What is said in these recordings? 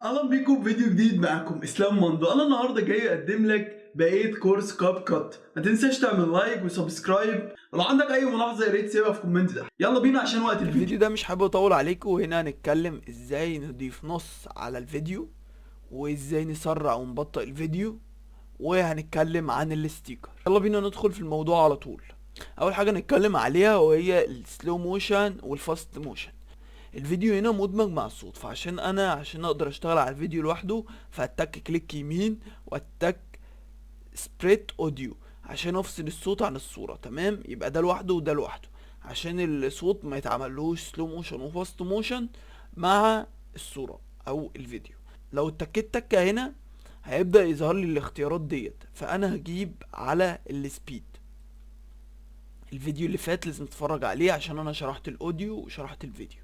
اهلا بيكم في فيديو جديد. معاكم اسلام مندو. انا النهارده جاي اقدم لك بقيه كورس كاب كات. ما تنساش تعمل لايك وسبسكرايب، ولو عندك اي ملاحظه يا ريت تسيبها في كومنت تحت. يلا بينا عشان وقت الفيديو الفيديو. ده مش حابب اطول عليكم، وهنا هنتكلم ازاي نضيف نص على الفيديو وازاي نسرع ونبطئ الفيديو، وهنتكلم عن الستيكر. يلا بينا ندخل في الموضوع على طول. اول حاجه نتكلم عليها وهي السلو موشن والفاست موشن. الفيديو هنا مدمج مع الصوت، عشان اقدر اشتغل على الفيديو لوحده فهتك كليك يمين واتك سبريت اوديو عشان افصل الصوت عن الصورة. تمام، يبقى ده لوحده وده لوحده عشان الصوت ما يتعملوش سلو موشن وفاست موشن مع الصورة او الفيديو. لو اتكيت تكة هنا هيبدأ يظهر لي الاختيارات ديت، فانا هجيب على السبيد. الفيديو اللي فات لازم تتفرج عليه عشان انا شرحت الاوديو وشرحت الفيديو.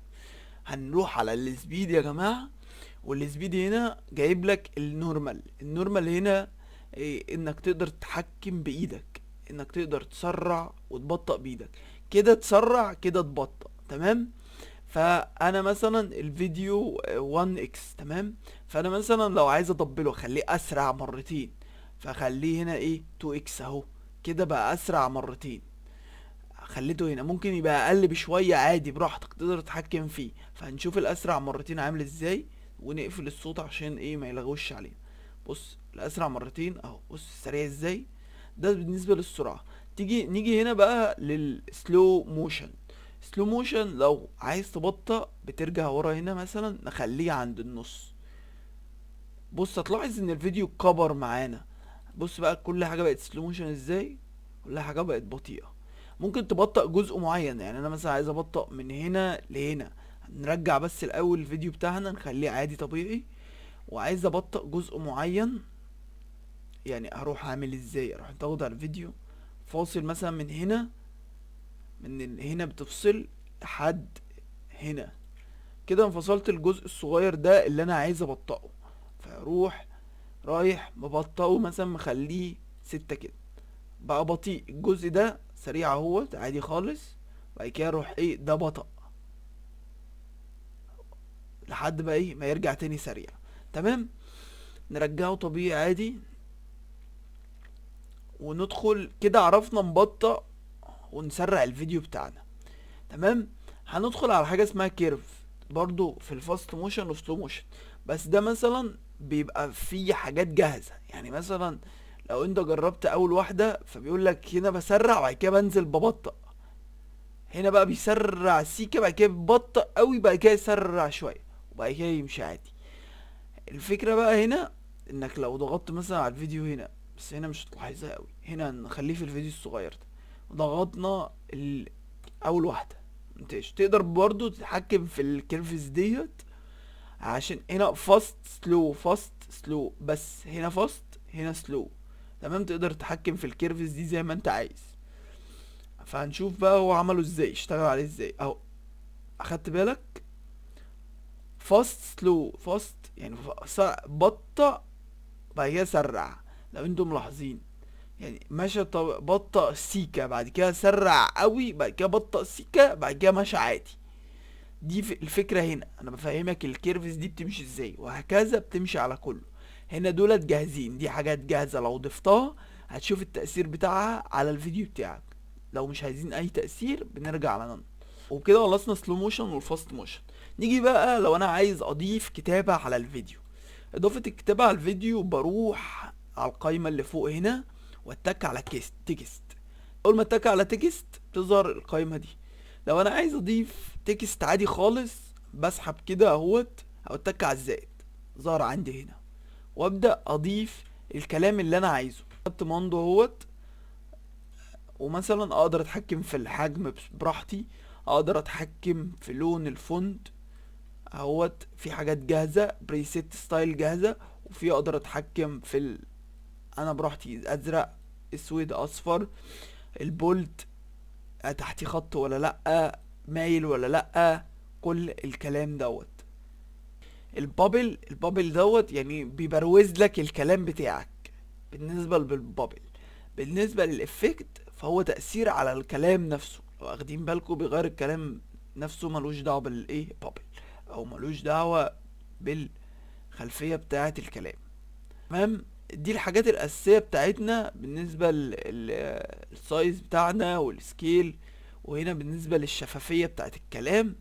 هنروح على السبيد يا جماعة، والسبيد هنا جايب لك النورمال هنا إيه؟ انك تقدر تتحكم بايدك، انك تقدر تسرع وتبطأ بايدك، كده تسرع كده تبطأ. تمام، فانا مثلا الفيديو 1 اكس. تمام، فانا مثلا لو عايز اضبله اخليه اسرع مرتين، فخليه هنا ايه 2 اكس اهو، كده بقى اسرع مرتين. خليته هنا ممكن يبقى اقل بشوية عادي براحتك تقدر تتحكم فيه. فهنشوف الاسرع مرتين عامل ازاي، ونقفل الصوت عشان ايه ما يلغوش علينا. بص الاسرع مرتين اهو، بص سريع ازاي. ده بالنسبة للسرعة. نيجي هنا بقى للسلو موشن. سلو موشن لو عايز تبطأ بترجع ورا هنا، مثلا نخليه عند النص. بص هتلاحظ ان الفيديو كبر معانا. بص بقى كل حاجة بقت سلو موشن ازاي، كل حاجة بقت بطيئة. ممكن تبطأ جزء معين، يعني انا مثلا عايز ابطأ من هنا لهنا. نرجع بس الاول الفيديو بتاعنا نخليه عادي طبيعي، وعايز ابطأ جزء معين. يعني هروح اعمل ازاي، اروح اضغط على الفيديو فاصل مثلا من هنا، هنا بتفصل لحد هنا، كده انفصلت الجزء الصغير ده اللي انا عايز ابطأه. فاروح رايح مبطئه مثلا مخليه 6 كده، بقى بطيء. الجزء ده سريع اهوت عادي خالص، بعد كده اروح ايه ده بطأ لحد بقى ايه ما يرجع تاني سريع. تمام، نرجعه طبيعي عادي، وندخل كده عرفنا نبطأ ونسرع الفيديو بتاعنا. تمام، هندخل على حاجة اسمها كيرف برضو في الفاست موشن وسلو موشن، بس ده مثلا بيبقى فيه حاجات جاهزة. يعني مثلا لو انت جربت اول واحدة فبيقول لك هنا بسرع وبعد كده بنزل ببطأ، هنا بقى بيسرع سيكا بعد كده بيبطأ قوي بعد كده يسرع شوية وبعد كده يمشي عادي. الفكرة بقى هنا انك لو ضغطت مثلا على الفيديو هنا، بس هنا مش هتلاحظها قوي، هنا نخليه في الفيديو الصغير ده، ضغطنا اول واحدة مش تقدر برضو تتحكم في الكيرفز ديت، عشان هنا فاست سلو فاست سلو، بس هنا فاست هنا سلو. تمام، تقدر تتحكم في الكيرفز دي زي ما انت عايز. فهنشوف بقى هو عمله ازاي، اشتغل عليه ازاي اهو. اخدت بالك فاست سلو فاست يعني بطأ بعد كده سرع. لو انتم ملاحظين يعني ماشي بطأ سيكا بعد كده سرع قوي بعد كده بطأ سيكا بعد كده ماشي عادي. دي الفكرة هنا انا بفهمك الكيرفز دي بتمشي ازاي، وهكذا بتمشي على كله. هنا دولت جاهزين، دي حاجات جاهزة لو ضفتها هتشوف التأثير بتاعها على الفيديو بتاعك. لو مش عايزين اي تأثير بنرجع على نون. وبكده خلصنا سلو موشن والفاست موشن. نيجي بقى لو انا عايز اضيف كتابة على الفيديو. اضافة الكتابة على الفيديو بروح على القايمة اللي فوق هنا واتك على تكست. اول ما اتك على تكست تظهر القايمة دي. لو انا عايز اضيف تكست عادي خالص بسحب كده اهوت او اتك على الزائد ظهر عندي هنا، وابدا اضيف الكلام اللي انا عايزه. خدت ماندو اهوت، ومثلا اقدر اتحكم في الحجم براحتي، اقدر اتحكم في لون الفونت اهوت، في حاجات جاهزه بريسيت ستايل جاهزه، وفي اقدر اتحكم في انا براحتي ازرق اسود اصفر، البولد تحتي خط ولا لا، مايل ولا لا، كل الكلام دوت. البابل دوت يعني بيبروز لك الكلام بتاعك. بالنسبه للبابل، بالنسبه للافكت فهو تأثير على الكلام نفسه. لو واخدين بالكم بيغير الكلام نفسه، ملوش دعوه بالايه بابل، او ملوش دعوه بالخلفيه الخلفية بتاعة الكلام. تمام، دي الحاجات الأساسية بتاعتنا بالنسبة للسايز بتاعنا والسكيل، وهنا بالنسبة للشفافية بتاعة الكلام.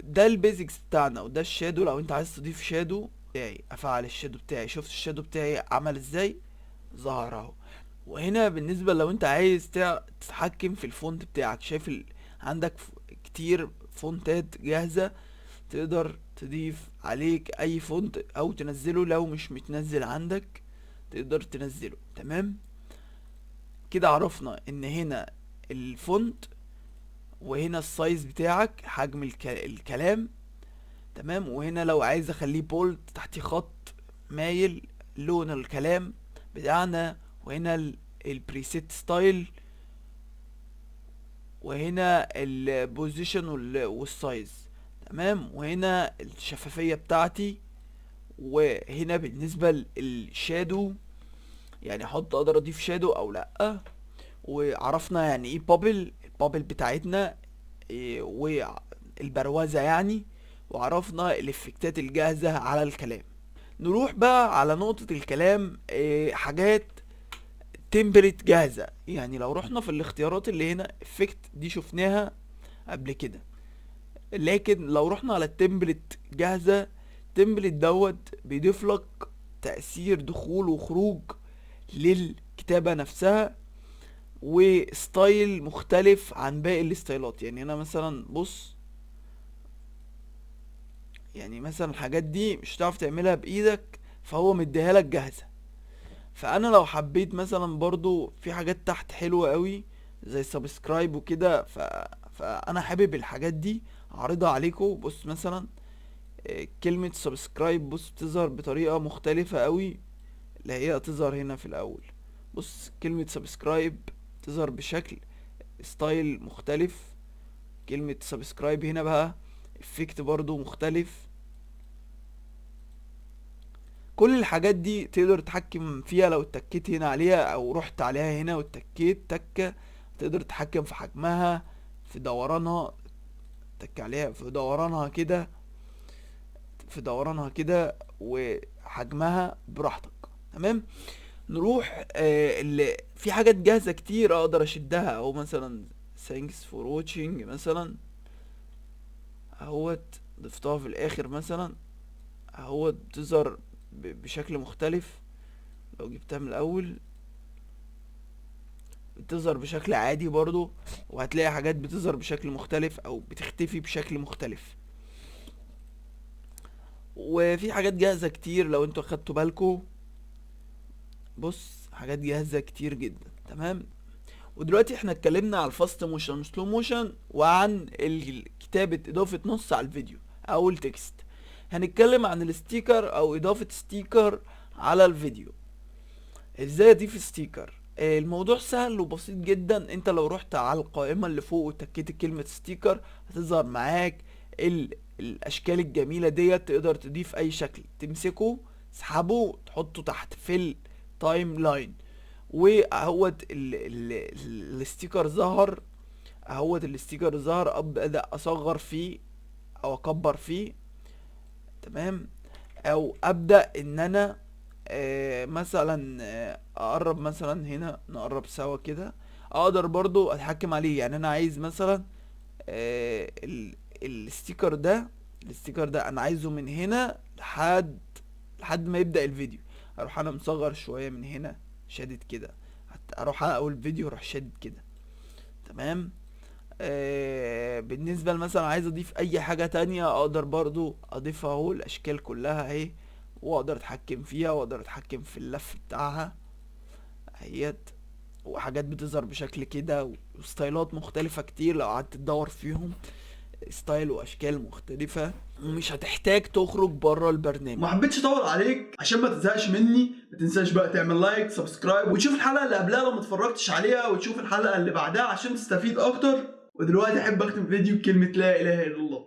ده البيزكس بتاعنا، وده الشادو. لو انت عايز تضيف شادو بتاعي، افعل الشادو بتاعي. شفت الشادو بتاعي عمل ازاي؟ ظهر اهو. وهنا بالنسبة لو انت عايز تتحكم في الفونت بتاعك، شايف عندك كتير فونتات جاهزة، تقدر تضيف عليك اي فونت او تنزله. لو مش متنزل عندك تقدر تنزله. تمام، كده عرفنا ان هنا الفونت، وهنا السايز بتاعك، حجم الكلام. تمام، وهنا لو عايز اخليه بولد تحتيه خط مايل، لون الكلام بتاعنا، وهنا البريسيت ستايل، وهنا البوزيشن والسايز. تمام، وهنا الشفافية بتاعتي، وهنا بالنسبة للشادو، يعني اقدر اضيف شادو او لا. وعرفنا يعني ايه بابل، البابل بتاعتنا إيه، والبروزة يعني. وعرفنا الافكتات الجاهزة على الكلام. نروح بقى على نقطة الكلام. حاجات تمبلت جاهزة، يعني لو رحنا في الاختيارات اللي هنا افكت دي شفناها قبل كده، لكن لو رحنا على التمبلت جاهزة، التمبلت بيضيف لك تأثير دخول وخروج للكتابة نفسها، وستايل مختلف عن باقي الستايلات. يعني انا مثلا بص، يعني مثلا الحاجات دي مش هتعرف تعملها بايدك، فهو مديها لك جاهزة. فانا لو حبيت مثلا برضو في حاجات تحت حلوة قوي زي سبسكرايب وكده، فانا حابب الحاجات دي اعرضها عليكم. بص مثلا كلمة سبسكرايب، بص بتظهر بطريقة مختلفة قوي، اللي هي تظهر هنا في الاول. بص كلمة سبسكرايب تظهر بشكل ستايل مختلف. كلمة سبسكرايب هنا بقى افكت برضو مختلف. كل الحاجات دي تقدر تتحكم فيها لو اتكيت هنا عليها، او رحت عليها هنا واتكيت تكة، تقدر تتحكم في حجمها، في دورانها. تك عليها في دورانها كده، في دورانها كده وحجمها براحتك. تمام، نروح اللي في حاجات جاهزة كتير اقدر اشدها، او مثلا thanks for watching مثلا اهوت، ضفتها في الاخر مثلا اهوت، بتظهر بشكل مختلف. لو جبتها من الاول بتظهر بشكل عادي برضو، وهتلاقي حاجات بتظهر بشكل مختلف او بتختفي بشكل مختلف. وفي حاجات جاهزة كتير لو انتوا خدتوا بالكوا. بص حاجات جاهزة كتير جدا. تمام، ودلوقتي احنا اتكلمنا على الفاست موشن والسلو موشن، وعن كتابة اضافة نص على الفيديو او التكست. هنتكلم عن الستيكر او اضافة ستيكر على الفيديو. ازاي اضيف ستيكر؟ الموضوع سهل وبسيط جدا. انت لو رحت على القائمة اللي فوق وتكيت كلمة ستيكر، هتظهر معاك الاشكال الجميلة ديت. تقدر تضيف اي شكل، تمسكه تسحبه تحطه تحت في التايم لاين، واهوت الستيكر ظهر. اهوت الستيكر ظهر، ابدا اصغر فيه او اكبر فيه. تمام، او ابدا ان انا مثلا اقرب مثلا هنا، نقرب سوا كده. اقدر برضو اتحكم عليه، يعني انا عايز مثلا الستيكر ده، انا عايزه من هنا لحد ما يبدأ الفيديو. اروح انا مصغر شوية من هنا، شادد كده، اروح على اول فيديو اروح شادد كده. تمام، بالنسبة مثلا عايز اضيف اي حاجة تانية، اقدر برضو اضيفها اهو. الاشكال كلها اهي، واقدر اتحكم فيها، واقدر اتحكم في اللف بتاعها اهيت. وحاجات بتظهر بشكل كده، وستايلات مختلفة كتير لو قعدت تدور فيهم، ستايل واشكال مختلفة، ومش هتحتاج تخرج بره البرنامج. ما حبيتش اطول عليك عشان ما تزهقش مني. ما تنساش بقى تعمل لايك، سبسكرايب، وتشوف الحلقة اللي قبلها لو ما اتفرجتش عليها، وتشوف الحلقة اللي بعدها عشان تستفيد اكتر. ودلوقتي احب اختم فيديو بكلمة لا اله الا الله.